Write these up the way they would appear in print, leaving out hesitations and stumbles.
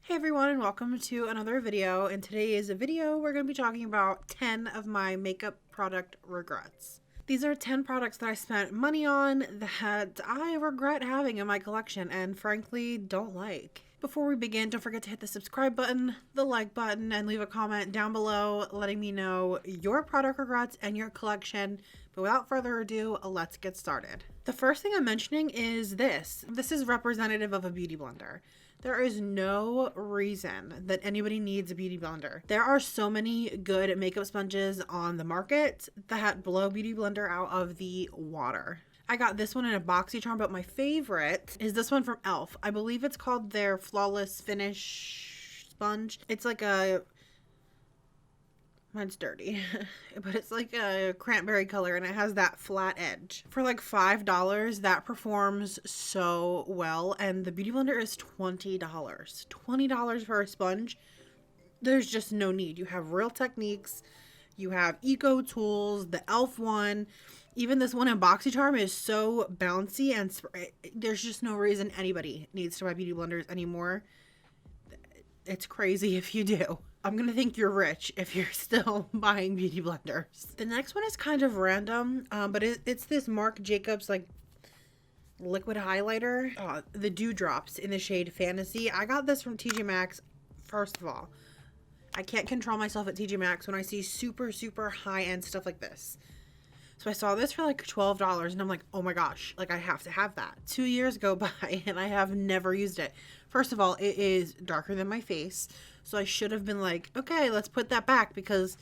Hey everyone, and welcome to another video. In today's video, we're going to be talking about 10 of my makeup product regrets. These are 10 products that I spent money on that I regret having in my collection and frankly don't like. Before we begin, don't forget to hit the subscribe button, the like button, and leave a comment down below letting me know your product regrets and your collection. But without further ado, let's get started. The first thing I'm mentioning is this. This is representative of a beauty blender. There is no reason that anybody needs a beauty blender. There are so many good makeup sponges on the market that blow beauty blender out of the water. I got this one in a BoxyCharm, but my favorite is this one from e.l.f. I believe it's called their Flawless Finish sponge. It's like a... Mine's dirty, but it's like a cranberry color and it has that flat edge. For like $5, that performs so well, and the beauty blender is $20. $20 for a sponge. There's just no need. You have Real Techniques, you have Eco Tools, the e.l.f. one, even this one in BoxyCharm is so bouncy, and there's just no reason anybody needs to buy beauty blenders anymore. It's crazy if you do. I'm gonna think you're rich if you're still buying beauty blenders. The next one is kind of random, but it's this Marc Jacobs like liquid highlighter, the Dewdrops in the shade Fantasy. I got this from TJ Maxx. First of all, I can't control myself at TJ Maxx when I see super high-end stuff like this. So I saw this for like $12 and I'm like, oh my gosh, like I have to have that. 2 years go by and I have never used it. First of all, it is darker than my face. So I should have been like, okay, let's put that back because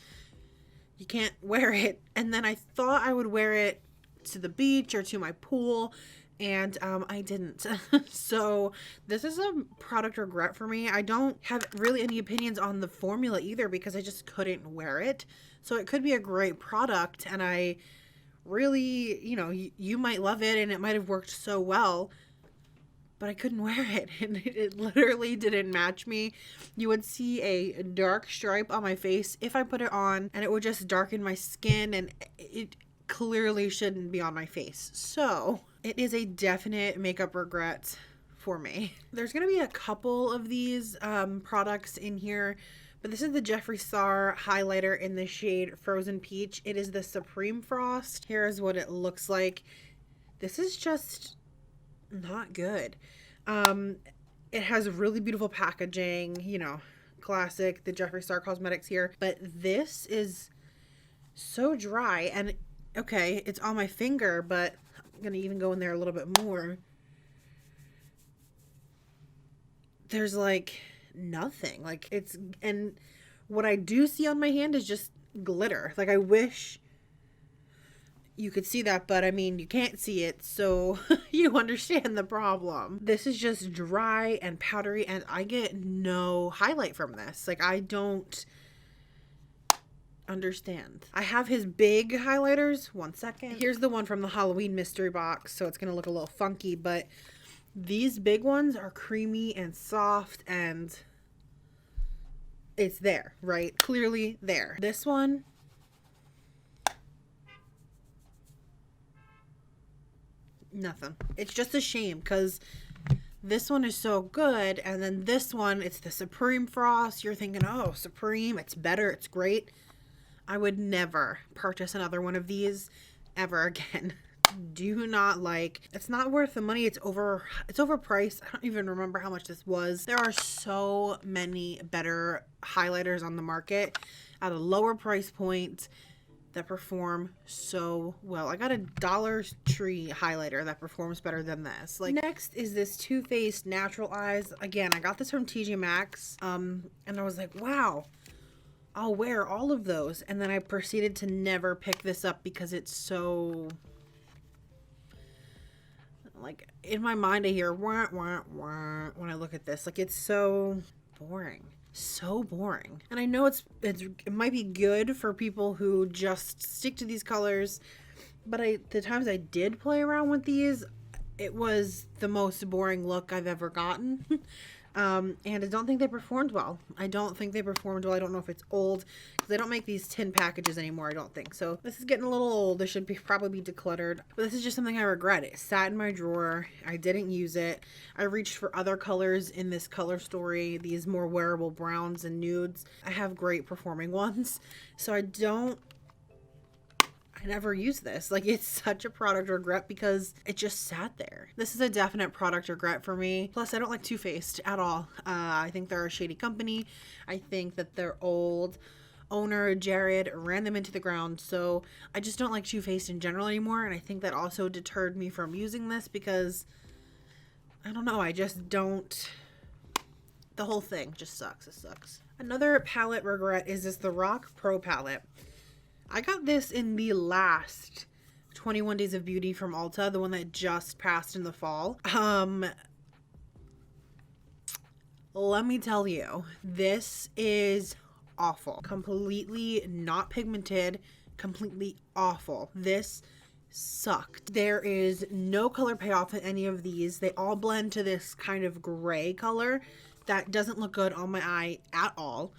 you can't wear it. And then I thought I would wear it to the beach or to my pool, and I didn't. So this is a product regret for me. I don't have really any opinions on the formula either because I just couldn't wear it. So it could be a great product, and I really, you might love it and it might have worked so well, but I couldn't wear it and it literally didn't match me. You would see a dark stripe on my face if I put it on, and it would just darken my skin, and it clearly shouldn't be on my face. So it is a definite makeup regret for me. There's gonna be a couple of these products in here, but this is the Jeffree Star highlighter in the shade Frozen Peach. It is the Supreme Frost. Here is what it looks like. This is just not good. It has really beautiful packaging, classic, the Jeffree Star Cosmetics here, but this is so dry, and okay, it's on my finger, but I'm gonna even go in there a little bit more. There's like nothing, and what I do see on my hand is just glitter. Like, I wish you could see that, but I mean, you can't see it, so you understand the problem. This is just dry and powdery, and I get no highlight from this. Like, I don't understand. I have his big highlighters. One second. Here's the one from the Halloween mystery box, so it's gonna look a little funky, but these big ones are creamy and soft, and it's there, right? Clearly there. This one, nothing. It's just a shame because this one is so good, and then this one, it's the Supreme Frost. You're thinking, oh, Supreme, it's better, it's great. I would never purchase another one of these ever again. Do not like. It's not worth the money. It's overpriced. I don't even remember how much this was. There are so many better highlighters on the market at a lower price point that perform so well. I got a Dollar Tree highlighter that performs better than this. Like, next is this Too Faced Natural Eyes. Again, I got this from TJ Maxx, and I was like, wow, I'll wear all of those. And then I proceeded to never pick this up because it's so, like, in my mind I hear wah wah wah when I look at this. Like, it's so boring. So boring. And I know it might be good for people who just stick to these colors, but the times I did play around with these, it was the most boring look I've ever gotten. And I don't think they performed well. I don't know if it's old, because they don't make these tin packages anymore, I don't think. So this is getting a little old. This should probably be decluttered. But this is just something I regret. It sat in my drawer. I didn't use it. I reached for other colors in this color story, these more wearable browns and nudes. I have great performing ones. So I never use this. Like, it's such a product regret because it just sat there. This is a definite product regret for me. Plus, I don't like Too Faced at all. I think they're a shady company. I think that their old owner, Jared, ran them into the ground. So I just don't like Too Faced in general anymore. And I think that also deterred me from using this because, I don't know, I just don't... The whole thing just sucks. It sucks. Another palette regret is this The Rock Pro palette. I got this in the last 21 Days of Beauty from Ulta, the one that just passed in the fall. Let me tell you, this is awful. Completely not pigmented, completely awful. This sucked. There is no color payoff in any of these. They all blend to this kind of gray color that doesn't look good on my eye at all.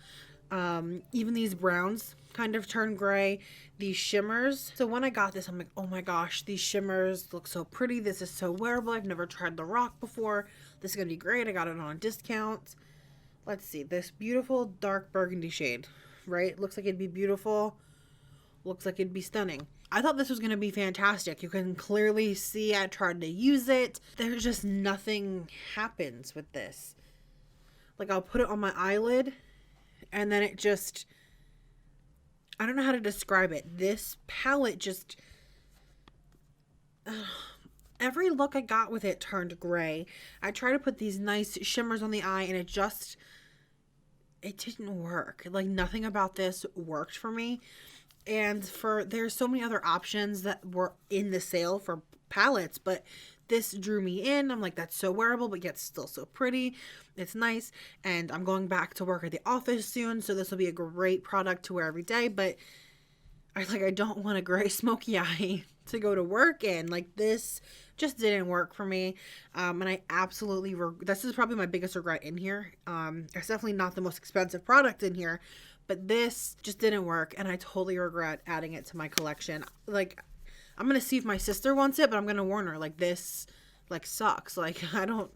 Even these browns kind of turn gray. These shimmers. So when I got this, I'm like, oh my gosh, these shimmers look so pretty. This is so wearable. I've never tried The Rock before. This is going to be great. I got it on a discount. Let's see. This beautiful dark burgundy shade, right? Looks like it'd be beautiful. Looks like it'd be stunning. I thought this was going to be fantastic. You can clearly see I tried to use it. There's just nothing happens with this. Like, I'll put it on my eyelid and then it just... I don't know how to describe it. This palette just... every look I got with it turned gray. I tried to put these nice shimmers on the eye and it didn't work. Like, nothing about this worked for me. And there's so many other options that were in the sale for palettes, but this drew me in. I'm like, that's so wearable, but yet still so pretty. It's nice. And I'm going back to work at the office soon, so this will be a great product to wear every day. But I don't want a gray smoky eye to go to work in. Like, this just didn't work for me. And I absolutely, this is probably my biggest regret in here. It's definitely not the most expensive product in here, but this just didn't work. And I totally regret adding it to my collection. Like, I'm going to see if my sister wants it, but I'm going to warn her, like, this, like, sucks. Like, I don't,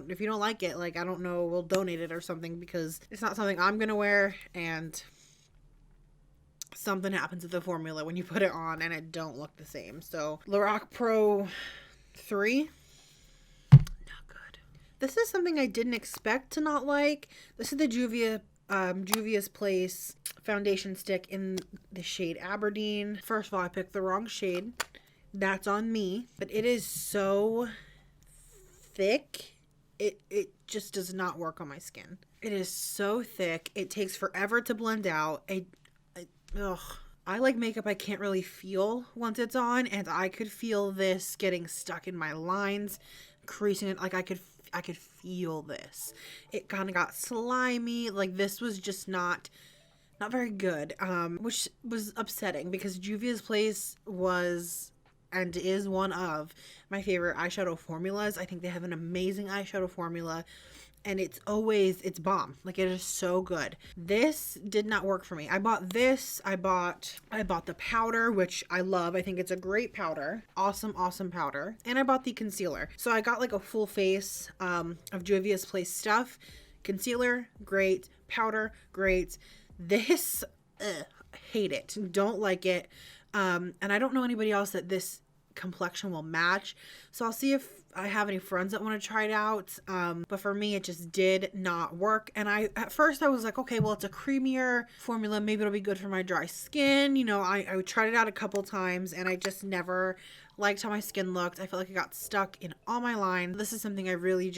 if you don't like it, like, I don't know, we'll donate it or something, because it's not something I'm going to wear, and something happens with the formula when you put it on and it don't look the same. So, Lorac Pro 3, not good. This is something I didn't expect to not like. This is the Juvia's Place foundation stick in the shade Aberdeen. First of all, I picked the wrong shade. That's on me. But it is so thick. It just does not work on my skin. It is so thick. It takes forever to blend out. I like makeup I can't really feel once it's on, and I could feel this getting stuck in my lines, creasing it. Like, I could feel this. It kind of got slimy. Like, this was just not very good, which was upsetting, because Juvia's Place was and is one of my favorite eyeshadow formulas. I think they have an amazing eyeshadow formula, and it's bomb. Like, it is so good. This did not work for me. I bought this. I bought the powder, which I love. I think it's a great powder. Awesome powder. And I bought the concealer. So I got like a full face of Juvia's Place stuff. Concealer, great. Powder, great. This, hate it. Don't like it. And I don't know anybody else that this complexion will match. So I'll see if I have any friends that want to try it out. But for me, it just did not work. And at first I was like, okay, well, it's a creamier formula. Maybe it'll be good for my dry skin. You know, I tried it out a couple times and I just never liked how my skin looked. I felt like it got stuck in all my lines. This is something I really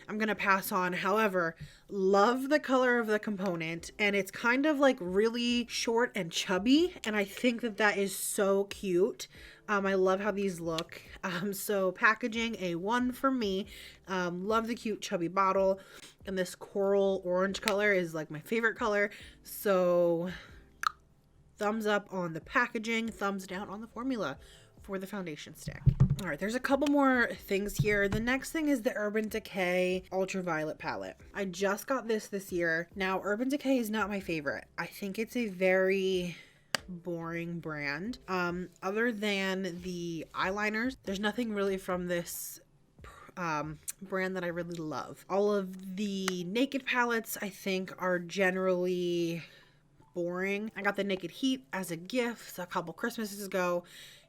I'm going to pass on. However, love the color of the component, and it's kind of like really short and chubby, and I think that is so cute. I love how these look. So packaging, A1 for me. Love the cute chubby bottle, and this coral orange color is like my favorite color. So thumbs up on the packaging, thumbs down on the formula for the foundation stick. All right, there's a couple more things here. The next thing is the Urban Decay Ultraviolet palette. I just got this year. Now, Urban Decay is not my favorite. I think it's a very boring brand. Other than the eyeliners, there's nothing really from this brand that I really love. All of the Naked palettes I think are generally boring. I got the Naked Heat as a gift a couple Christmases ago,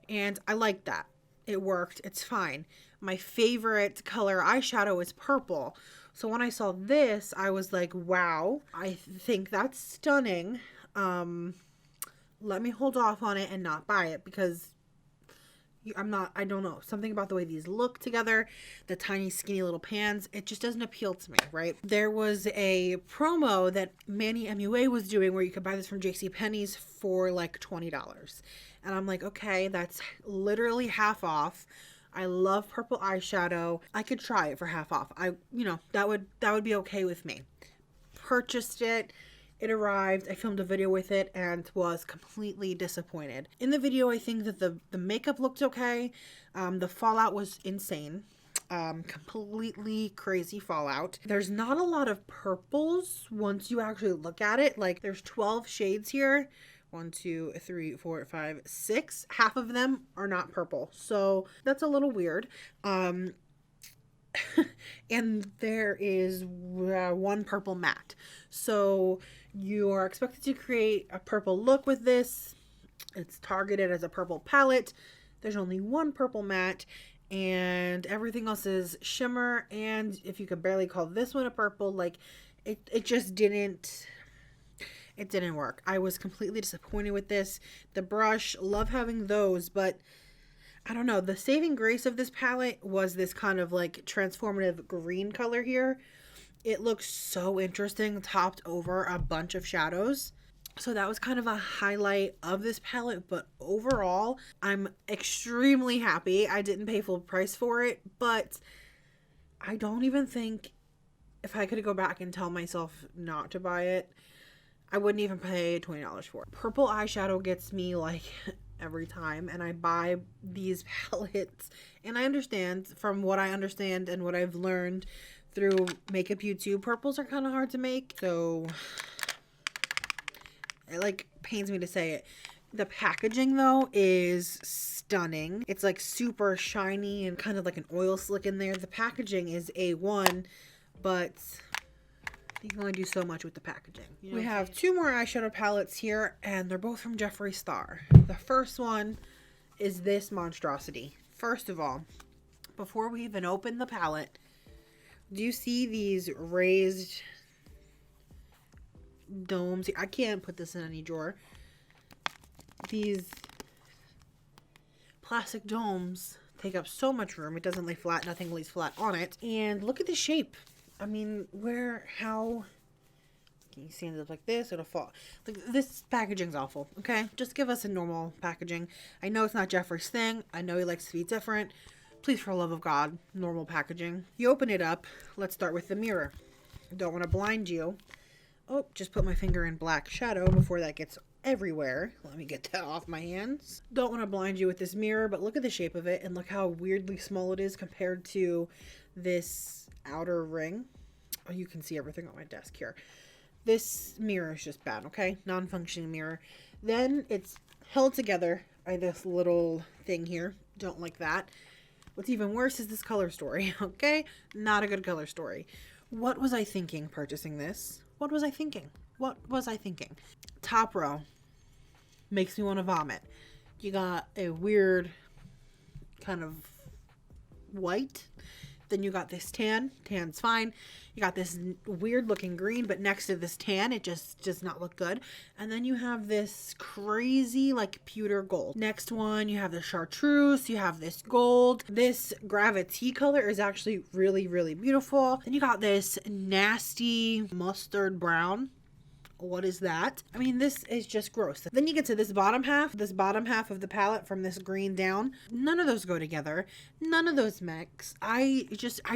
and I like that. It worked. It's fine. My favorite color eyeshadow is purple. So when I saw this, I was like, wow, I think that's stunning. Let me hold off on it and not buy it because I don't know. Something about the way these look together, the tiny skinny little pans, it just doesn't appeal to me, right? There was a promo that Manny MUA was doing where you could buy this from JCPenney's for like $20. And I'm like, okay, that's literally half off. I love purple eyeshadow. I could try it for half off. That would be okay with me. Purchased it. It arrived, I filmed a video with it, and was completely disappointed. In the video, I think that the makeup looked okay. The fallout was insane. Completely crazy fallout. There's not a lot of purples once you actually look at it. Like, there's 12 shades here. 1, 2, 3, 4, 5, 6. Half of them are not purple. So that's a little weird. And there is one purple matte. So you are expected to create a purple look with this. It's targeted as a purple palette. There's only one purple matte and everything else is shimmer. And if you could barely call this one a purple, like it just didn't work. I was completely disappointed with this. The brush, love having those, but I don't know. The saving grace of this palette was this kind of like transformative green color here. It looks so interesting, topped over a bunch of shadows. So that was kind of a highlight of this palette, but overall, I'm extremely happy. I didn't pay full price for it, but I don't even think if I could go back and tell myself not to buy it, I wouldn't even pay $20 for it. Purple eyeshadow gets me like every time, and I buy these palettes, and I understand, from what I understand and what I've learned through makeup YouTube, purples are kind of hard to make, so it like pains me to say it. The packaging though is stunning. It's like super shiny and kind of like an oil slick in there. The packaging is A1, but you can only do so much with the packaging. You know, we have two more eyeshadow palettes here, and they're both from Jeffree Star. The first one is this monstrosity. First of all, before we even open the palette, do you see these raised domes? I can't put this in any drawer. These plastic domes take up so much room. It doesn't lay flat. Nothing lays flat on it. And look at the shape. I mean, how can you stand it up like this? It'll fall. Like, this packaging's awful, okay? Just give us a normal packaging. I know it's not Jeffree's thing. I know he likes to be different. Please, for the love of God, normal packaging. You open it up. Let's start with the mirror. Don't want to blind you. Oh, just put my finger in black shadow before that gets everywhere. Let me get that off my hands. Don't want to blind you with this mirror, but look at the shape of it and look how weirdly small it is compared to this outer ring. Oh, you can see everything on my desk here. This mirror is just bad, okay? Non-functioning mirror. Then it's held together by this little thing here. Don't like that. What's even worse is this color story, okay? Not a good color story. What was I thinking purchasing this? What was I thinking? What was I thinking? Top row makes me want to vomit. You got a weird kind of white. Then you got this tan. Tan's fine. You got this weird looking green, but next to this tan, it just does not look good. And then you have this crazy like pewter gold. Next one, you have the chartreuse. You have this gold. This gravity color is actually really, really beautiful. Then you got this nasty mustard brown. What is that? I mean, this is just gross. Then you get to this bottom half of the palette from this green down. None of those go together. None of those mix. I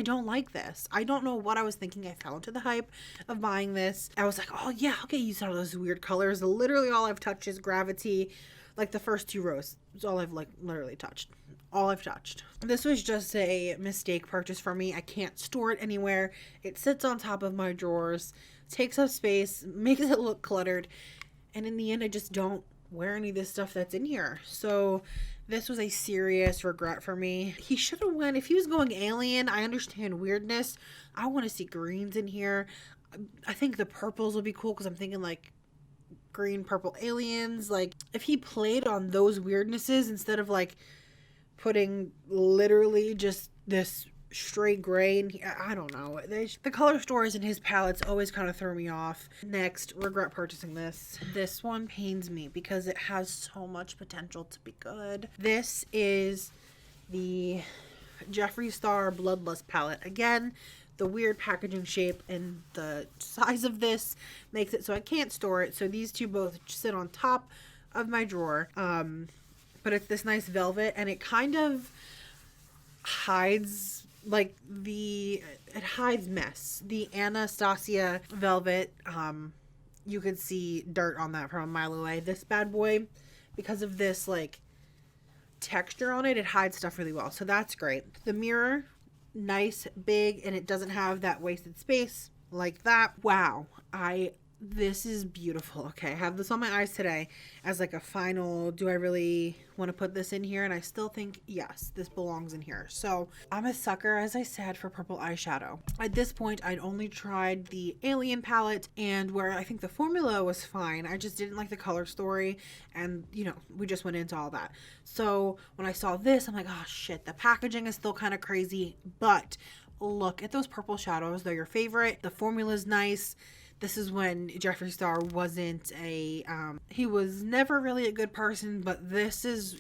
don't like this. I don't know what I was thinking. I fell into the hype of buying this. I was like, oh yeah, okay, you saw those weird colors. Literally all I've touched is gravity. Like the first 2 rows. It's all I've like literally touched. All I've touched. This was just a mistake purchase for me. I can't store it anywhere. It sits on top of my drawers, takes up space, makes it look cluttered. And in the end, I just don't wear any of this stuff that's in here. So this was a serious regret for me. He should have went, if he was going alien, I understand weirdness. I want to see greens in here. I think the purples would be cool because I'm thinking like green, purple aliens. Like if he played on those weirdnesses instead of like putting literally just this straight gray in here. I don't know. The color stories in his palettes always kind of throw me off. Next, regret purchasing this. This one pains me because it has so much potential to be good. This is the Jeffree Star Bloodlust palette. Again, the weird packaging shape and the size of this makes it so I can't store it. So these two both sit on top of my drawer. But it's this nice velvet and it kind of hides like it hides mess. The Anastasia velvet, you could see dirt on that from a mile away. This bad boy, because of this like texture on it, it hides stuff really well. So that's great. The mirror, nice, big, and it doesn't have that wasted space like that. Wow. This is beautiful. Okay, I have this on my eyes today as like a final, do I really want to put this in here? And I still think, yes, this belongs in here. So I'm a sucker, as I said, for purple eyeshadow. At this point, I'd only tried the Alien palette, and where I think the formula was fine, I just didn't like the color story, and you know, we just went into all that. So when I saw this, I'm like, oh shit, the packaging is still kind of crazy, but look at those purple shadows. They're your favorite. The formula is nice. This is when Jeffree Star wasn't he was never really a good person, but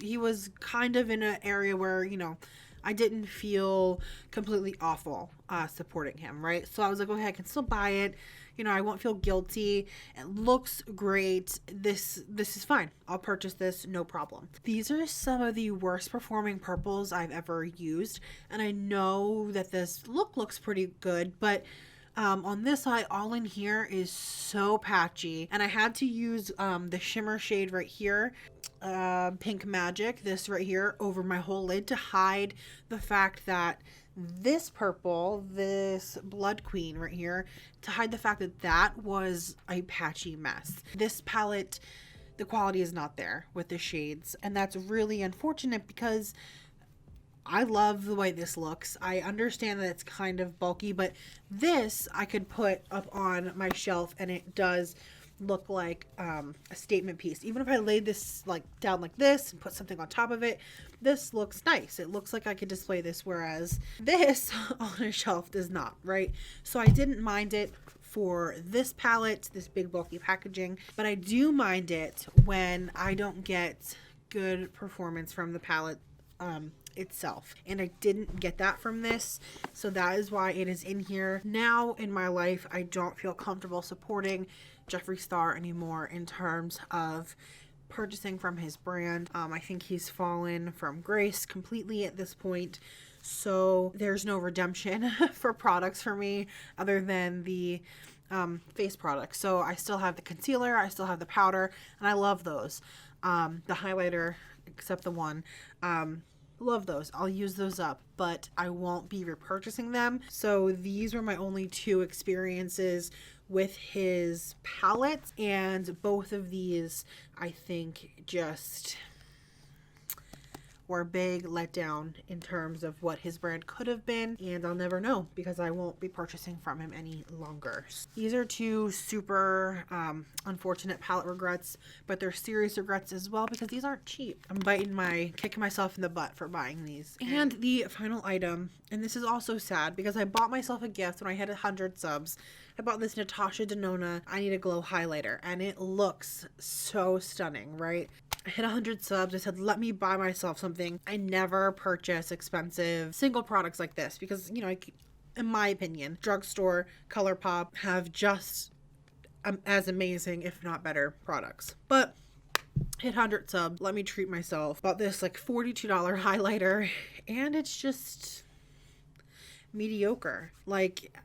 he was kind of in an area where, you know, I didn't feel completely awful supporting him, right? So I was like, okay, I can still buy it. You know, I won't feel guilty. It looks great. This is fine. I'll purchase this, no problem. These are some of the worst performing purples I've ever used. And I know that this looks pretty good, but on this eye, all in here is so patchy, and I had to use the shimmer shade right here, Pink Magic, this right here, over my whole lid to hide the fact that this purple, this Blood Queen right here, to hide the fact that that was a patchy mess. This palette, the quality is not there with the shades, and that's really unfortunate because I love the way this looks. I understand that it's kind of bulky, but this I could put up on my shelf and it does look like a statement piece. Even if I laid this like down like this and put something on top of it, this looks nice. It looks like I could display this, whereas this on a shelf does not, right? So I didn't mind it for this palette, this big bulky packaging, but I do mind it when I don't get good performance from the palette itself, and I didn't get that from this, so that is why it is in here. Now in my life, I don't feel comfortable supporting Jeffree Star anymore in terms of purchasing from his brand. I think he's fallen from grace completely at this point, so there's no redemption for products for me other than the face products. So I still have the concealer, I still have the powder, and I love those. The highlighter, except the one, love those. I'll use those up, but I won't be repurchasing them. So these were my only 2 experiences with his palettes, and both of these I think just were a big letdown in terms of what his brand could have been, and I'll never know because I won't be purchasing from him any longer. These are 2 super unfortunate palette regrets, but they're serious regrets as well because these aren't cheap. I'm kicking myself in the butt for buying these. And the final item, and this is also sad because I bought myself a gift when I hit 100 subs. I bought this Natasha Denona I Need a Glow highlighter, and it looks so stunning, right? I hit 100 subs. I said, let me buy myself something. I never purchase expensive single products like this because, you know, in my opinion, drugstore, ColourPop have just as amazing, if not better, products. But hit 100 subs, let me treat myself. Bought this like $42 highlighter, and it's just mediocre. Like,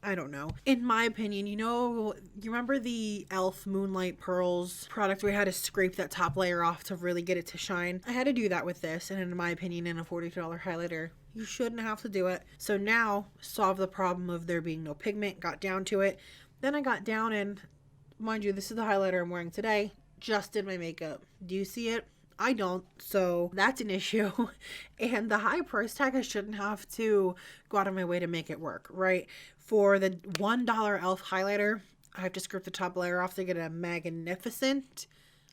I don't know. In my opinion, you remember the e.l.f. Moonlight Pearls product where I had to scrape that top layer off to really get it to shine? I had to do that with this, and in my opinion, in a $42 highlighter, you shouldn't have to do it. So now, solve the problem of there being no pigment, got down to it. Then I got down and, mind you, this is the highlighter I'm wearing today, just did my makeup. Do you see it? I don't, so that's an issue. And the high price tag, I shouldn't have to go out of my way to make it work, right? For the $1 e.l.f. highlighter, I have to scrape the top layer off to get a magnificent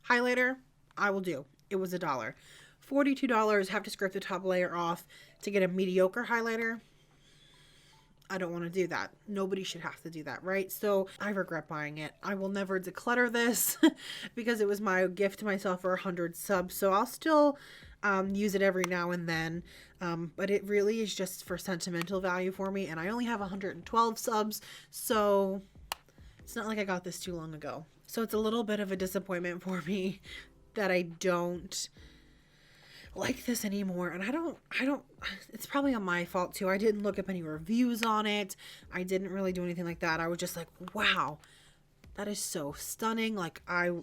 highlighter. I will do. It was $1. $42, have to scrape the top layer off to get a mediocre highlighter. I don't want to do that. Nobody should have to do that, right? So I regret buying it. I will never declutter this because it was my gift to myself for 100 subs. So I'll still use it every now and then. But it really is just for sentimental value for me. And I only have 112 subs. So it's not like I got this too long ago. So it's a little bit of a disappointment for me that I don't like this anymore. And I don't it's probably on my fault too. I didn't look up any reviews on it. I didn't really do anything like that. I was just like, wow, that is so stunning. Like I'll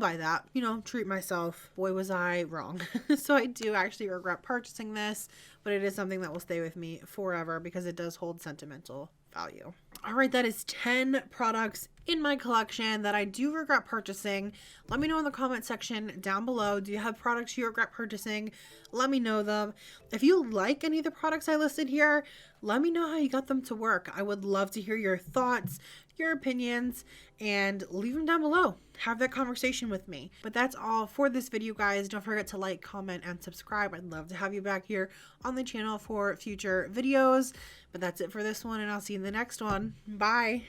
buy that, treat myself. Boy, was I wrong. So I do actually regret purchasing this, but it is something that will stay with me forever because it does hold sentimental value. All right, that is 10 products in my collection that I do regret purchasing. Let me know in the comment section down below. Do you have products you regret purchasing? Let me know them. If you like any of the products I listed here, let me know how you got them to work. I would love to hear your thoughts, your opinions, and leave them down below. Have that conversation with me. But that's all for this video, guys. Don't forget to like, comment, and subscribe. I'd love to have you back here on the channel for future videos. But that's it for this one, and I'll see you in the next one. Bye.